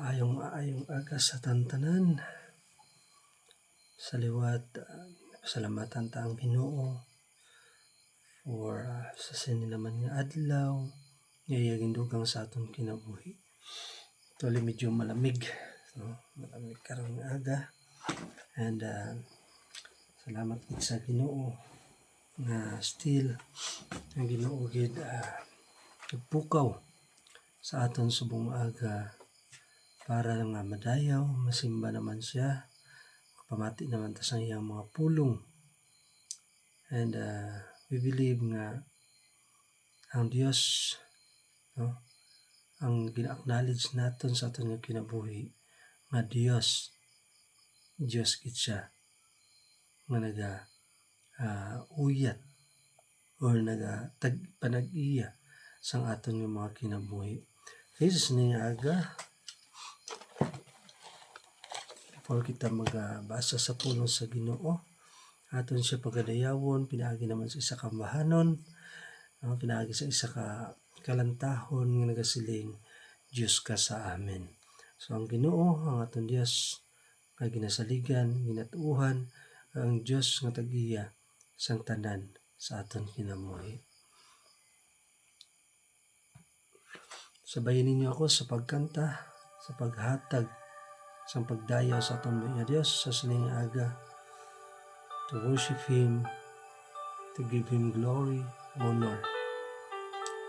Ayong aga sa tantanan, sa liwat pasalamatan ta ang Ginoo for sa sini naman nga adlaw nga gindugang sa aton kinabuhi. Tuloy medyo malamig, no? Malamig karong nga aga, and salamat gid sa Ginoo nga still ang Ginoo gid nagpukaw sa aton subong aga para nga madayaw, masimba naman siya, pamati naman ta sa iyang mga pulong. And we believe nga ang Dios, no, ang gina-acknowledge naton sa aton nga kinabuhi nga Diyos gid siya nga uyat or panag-iya sang aton nga mga kinabuhi. Kaya sa nga aga, before kita magbasa sa pulong sa Ginoo, aton siya pagadayawon, pinaagi naman sa isa ka bahanon, pinaagi sa isa ka kalantahon nga nagasiling, Diyos ka sa amin. So ang Ginoo, ang aton Dios nga ginasaligan, ginatuuhan, ang Dios nga tag-iya sang tanan sa aton kinabuhi. Sabayan ninyo ako sa pagkanta, sa paghatag, sa pagdayaw sa aton mga Dios sa sining aga, to worship Him, to give Him glory, honor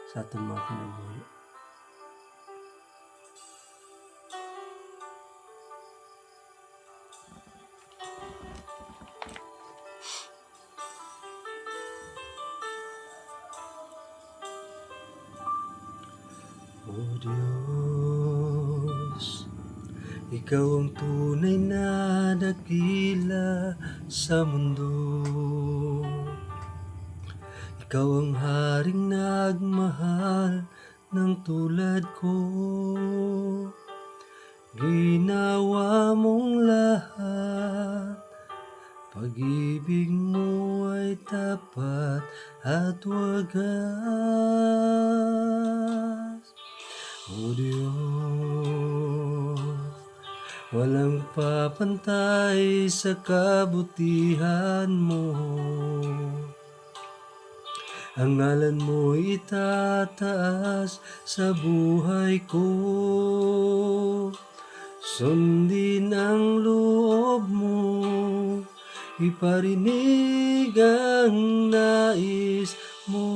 sa aton mga kinabuhi. O Diyos, Ikaw ang tunay na dakila sa mundo. Ikaw ang haring nagmahal ng tulad ko. Ginawa mong lahat, pag-ibig mo ay tapat at wagas. O Diyos, walang papantay sa kabutihan mo. Ang ngalan mo itataas sa buhay ko. Sundin ang loob mo, iparinig ang nais mo.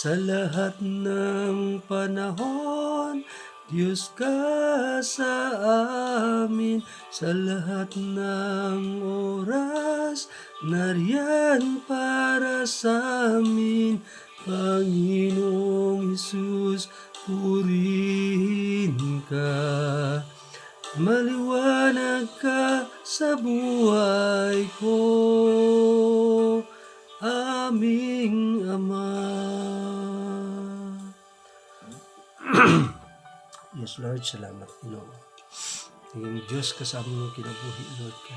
Sa lahat ng panahon, Diyos ka sa amin. Sa lahat ng oras, nariyan para sa amin. Panginoong Hesus, purihin ka. Maliwanag ka sa buhay ko, aming Ama. Yes, Lord, salamat, Ginoo. Naging Diyos ka sa aming kinabuhi, Lord ka.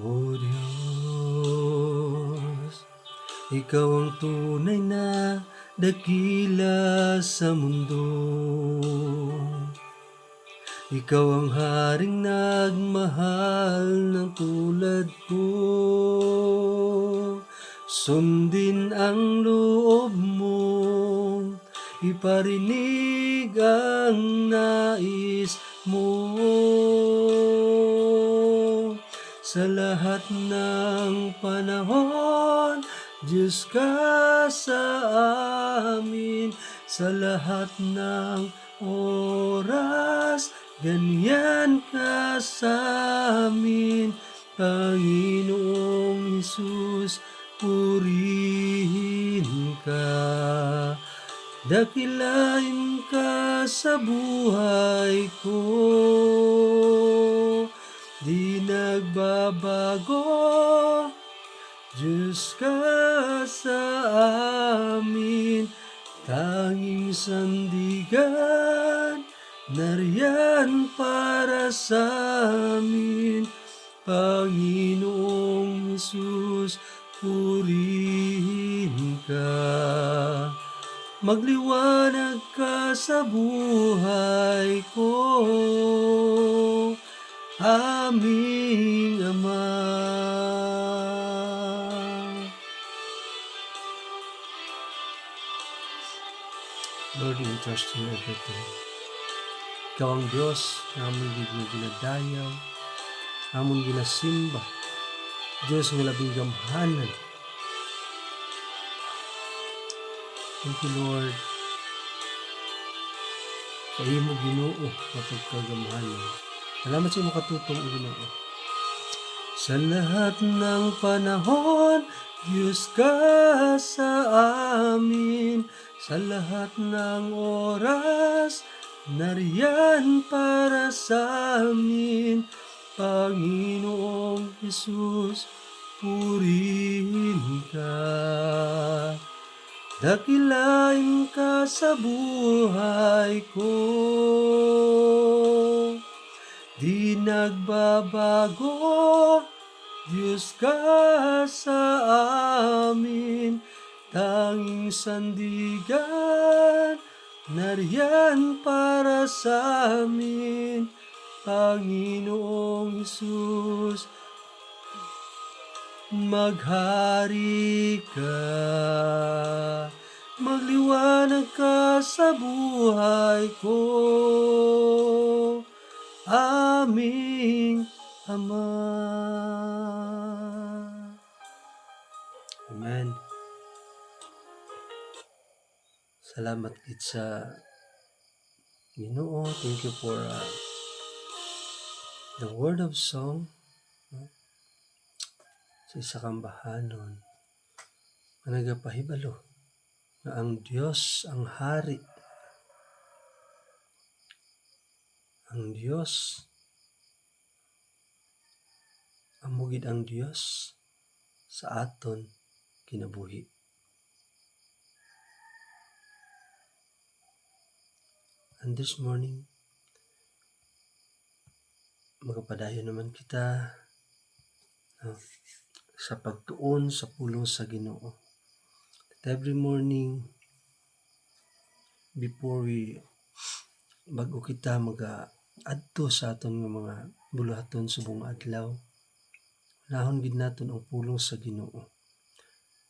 O Diyos, Ikaw ang tunay na dakila sa mundo. Ikaw ang haring nagmahal ng tulad ko. Sundin ang loob mo, iparinig ang nais mo. Sa lahat ng panahon, Diyos ka sa amin. Sa lahat ng oras, ganyan ka sa amin. Panginoong Hesus, purihin ka. Dakilain ka sa buhay ko. Di nagbabago, Diyos ka sa amin. Tanging sandigan, nariyan para sa amin. Panginoong Hesus, purihin ka. Magliwanag ka sa buhay ko, aming Ama. Lord, we entrust you everything. Ikaw ang Diyos na among ginadayaw, among ginasimba, Diyos ng labing gamhanan. Thank you, Lord. Sa imo Ginoo, mapagkagamhanan. Salamat sa imo katutong, Ginoo. Sa lahat ng panahon, Diyos ka sa amin. Sa lahat ng oras, nariyan para sa amin. Panginoong Jesus, purihin ka. Dakilain ka sa buhay ko. Di nagbabago, Diyos ka sa amin. Tanging sandigan, nariyan para sa amin. Panginoong Jesus, maghari ka. Magliwanag ka sa buhay ko, aming Ama. Amen. Salamat gid sa Ginoo. Thank you for the word of song, no? Sa isa kang bahanon na nagapahibalo na ang Diyos ang hari. Ang Diyos, amugid ang Diyos sa aton kinabuhi. And this morning, magapadayon naman kita, no, sa pagtuon sa pulong sa Ginoo. Every morning, before bago kita adto sa aton nga mga buluhaton subong adlaw, nahon gid naton ang pulong sa Ginoo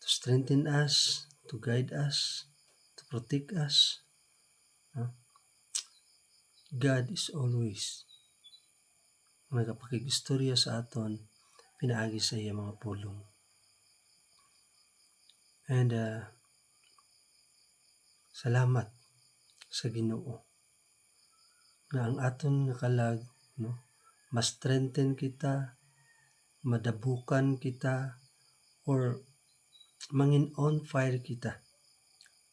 to strengthen us, to guide us, to protect us. God is always nagapakig-istorya sa aton pinaagi sa iya mga pulong. And salamat sa Ginoo na ang aton nga kalag, no, ma-strengthen kita, madabukan kita, or mangin on fire kita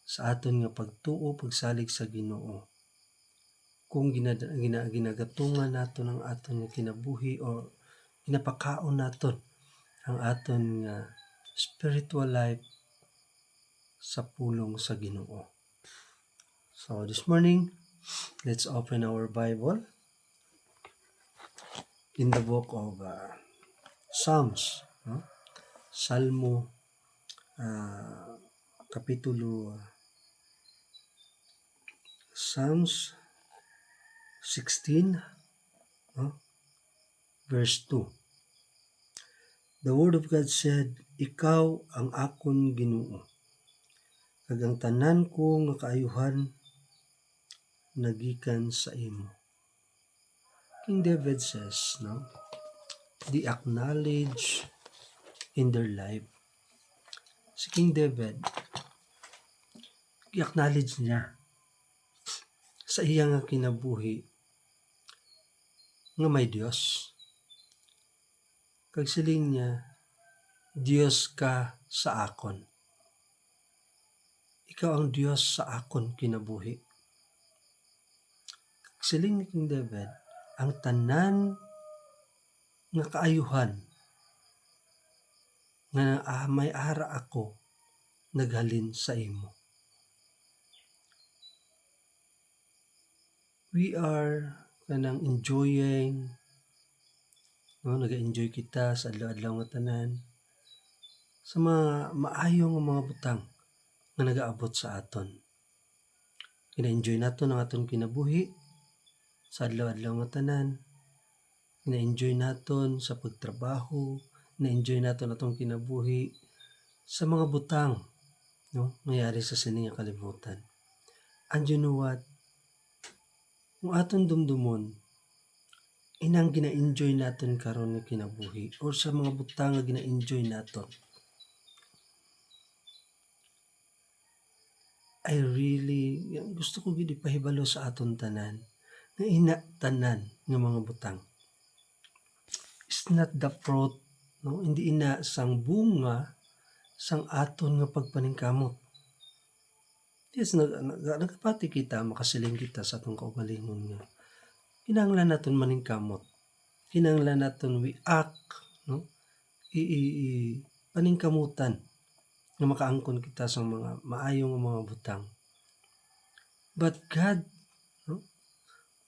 sa aton nga pagtuo, pagsalig sa Ginoo. Kung ginagatungan naton ang aton nga kinabuhi or ginapakaon naton ang aton nga spiritual life sa pulong sa Ginoo. So this morning, let's open our Bible in the book of Psalms, no? Salmo kapitulo Psalms 16, no? Verse 2. The word of God said, ikaw ang akon Ginoo, kag ang tanan ko nga kaayuhan nagikan sa imo. King David says, no, they acknowledge in their life. Si King David, i-acknowledge niya sa iyang kinabuhi nga may Dios. Kag siling niya, Dios ka sa akon. Ikaw ang Dios sa akon kinabuhi. Kag siling ni King David, ang tanan nga kaayuhan nga may ara ako naghalin sa imo. We are kanang enjoying, no, naga-enjoy kita sa adlaw-adlaw nga tanan sa mga maayong mga butang nga nagaabot sa aton. Gina-enjoy naton ang aton kinabuhi sa adlaw-adlaw nga tanan. Gina-enjoy naton sa pagtrabaho, na-enjoy naton atong kinabuhi sa mga butang, no, mayari sa sini nga kalibutan. And you know what? Kung aton dumdumon, inang gina-enjoy naton karon nga kinabuhi or sa mga butang nga gina-enjoy naton, I really gusto ko gid ipahibalo sa aton tanan nga ina tanan nga mga butang is not the fruit, no, hindi ina sang bunga sang aton nga pagpaningkamot. Yes, nagapati kita, makasiling kita sa atong kaugalingon nga kinahanglan naton maningkamot, kinahanglan naton we act, no, paningkamutan nga makaangkon kita sa mga maayo nga mga butang. But God, no,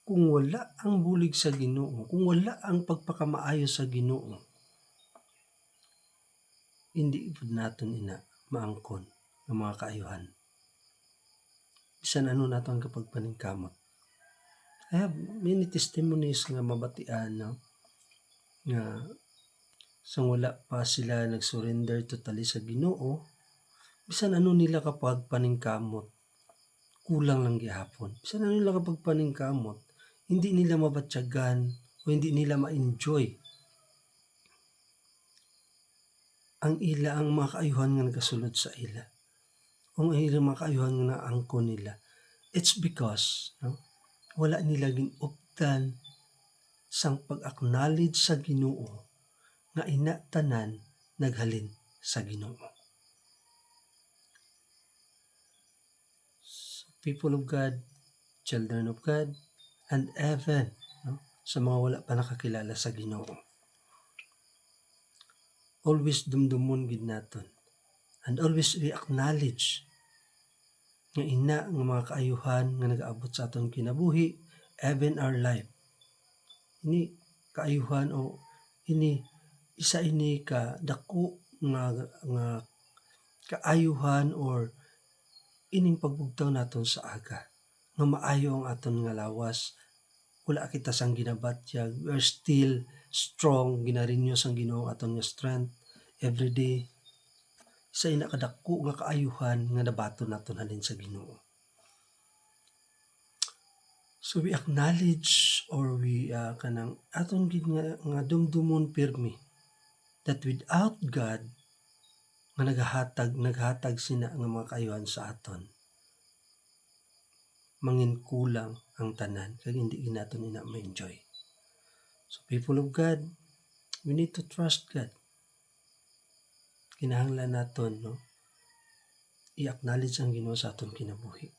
kung wala ang bulig sa Ginoo, kung wala ang pagpakamaayo sa Ginoo, hindi pud naton ina maangkon ang mga kaayuhan. Bisan ano naton kapag paningkamot. I have many testimonies nga mabatian, no, nga sang wala pa sila nag-surrender totally sa Ginoo, bisan ano nila kapag paningkamot, kulang lang gihapon. Bisan ano nila kapag paningkamot, hindi nila mabatyagan o hindi nila ma-enjoy ang ila ang mga kaayuhan nga nagasulod sa ila. O ang ilang mga kaayuhan nga naangkon nila. It's because, no, wala nila ginuptan sang pag-acknowledge sa Ginoo nga ina tanan naghalin sa Ginoo. So, people of God, children of God, and even, no, sa mga wala pa nakakilala sa Ginoo, always dumdumon gid naton and always we acknowledge nga ina nga mga kaayuhan nga nagaabot sa aton kinabuhi, even our life. Ini kaayuhan o ini isa ini ka dako nga kaayuhan or ining pagbugtaw naton sa aga nga maayo ang aton nga lawas. Wala kita sang ginabatyag, we are still strong, gina-renew sang Ginoo aton nga strength every day. Sa ina kadako nga kaayuhan nga nabaton naton halin sa Ginoo. So we acknowledge or we kanang aton gid nga dumdumon pirmi that without God nga naghatag sina nga mga kaayuhan sa aton, manginkulang ang tanan kag hindi naton ina ma-enjoy. So people of God, we need to trust God. Kinahanglan naton, no, i-acknowledge ang Ginoo sa aton kinabuhi.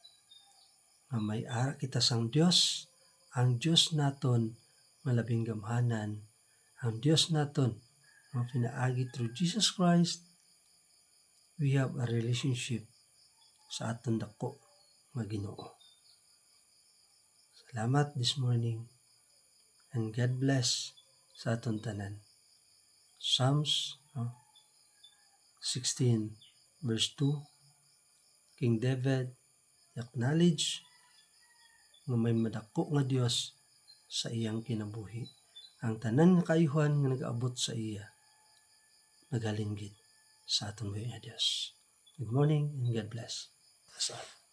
Nga may ara kita sang Dios, ang Dios naton malabing gamhanan, ang Dios naton nga pinaagi through Jesus Christ. We have a relationship sa aton dako nga Ginoo. Salamat this morning and God bless sa aton tanan. Psalms 16 verse 2, King David acknowledge nga may madako nga Dios sa iyang kinabuhi. Ang tanan nga kaayuhan nga nag-abot sa iya nagalinggit sa aton buhi nga Dios. Good morning and God bless us all.